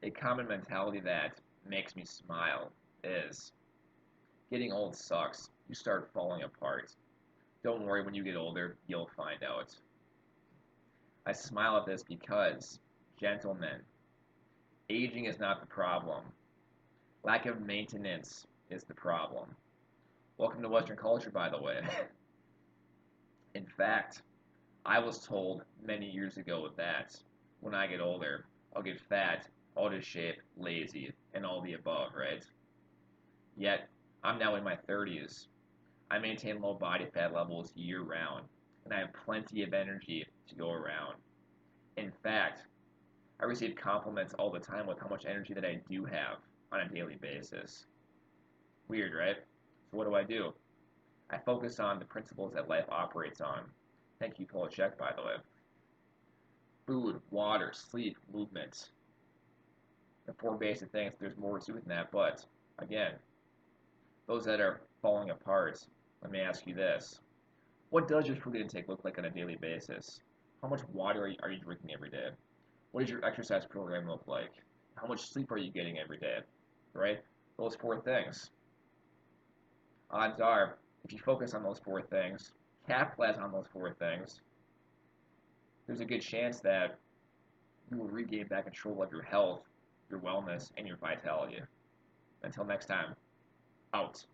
A common mentality that makes me smile is getting old sucks. You start falling apart. Don't worry, when you get older, you'll find out. I smile at this because, gentlemen, aging is not the problem. Lack of maintenance is the problem. Welcome to Western culture, by the way. In fact, I was told many years ago that when I get older, I'll get fat, out of shape, lazy, and all the above, right? Yet, I'm now in my 30s. I maintain low body fat levels year round, and I have plenty of energy to go around. In fact, I receive compliments all the time with how much energy that I do have on a daily basis. Weird, right? So what do? I focus on the principles that life operates on. Thank you, Polachek, by the way. Food, water, sleep, movement. The four basic things. There's more to it than that, but again, those that are falling apart, let me ask you this. What does your food intake look like on a daily basis? How much water are you drinking every day? What does your exercise program look like? How much sleep are you getting every day? Right? Those four things. Odds are, if you focus on those four things, capitalize on those four things, there's a good chance that you will regain back control of your health, your wellness, and your vitality. Until next time, out.